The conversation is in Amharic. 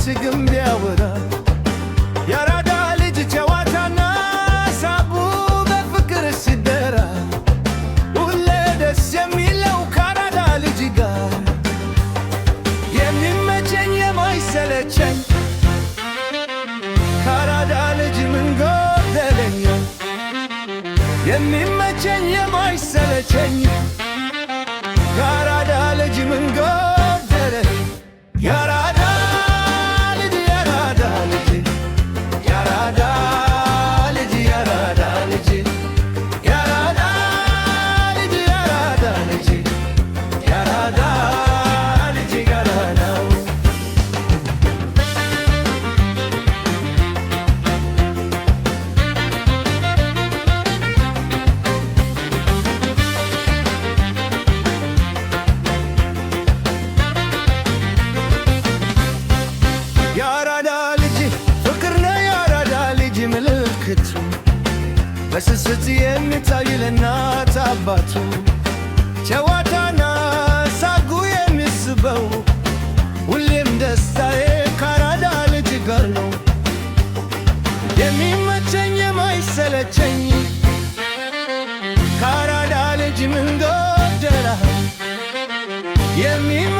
ቢያሸሽግም ቢያወራ ያራዳ ልጅ ጨዋታና ሳቡ በፍቅር ሲደራ ሁሌ ደስ የሚለው ካራዳ ልጅ ጋር የሚመቸኝ የማይሰለቸኝ ካራዳ ልጅ ምን ጎደለኝ የሚመቸኝ የማይሰለቸኝ ካራዳ ልጅ ምን ጎደለኝ ያራዳ ልጅ ያራዳ ልጅ ያራዳ ልጅ ያራዳ ልጅ ያራዳ ልጅ ያራዳ ልጅ ያራዳ ልጅ ያራዳው ያራዳ ልጅ ፍቅር ነው ያራዳ ልጅ ምልክቱ በስስት የሚታይ ለእናት አባቱ ጨዋታና ሳጉ የሚስበው ሁሌም ደስታዬ ካራዳ ልጅ ጋር ነው የሚመቸኝ የማይሰለቸኝ ካራዳ ልጅ ምን ጎደለህ የሚመ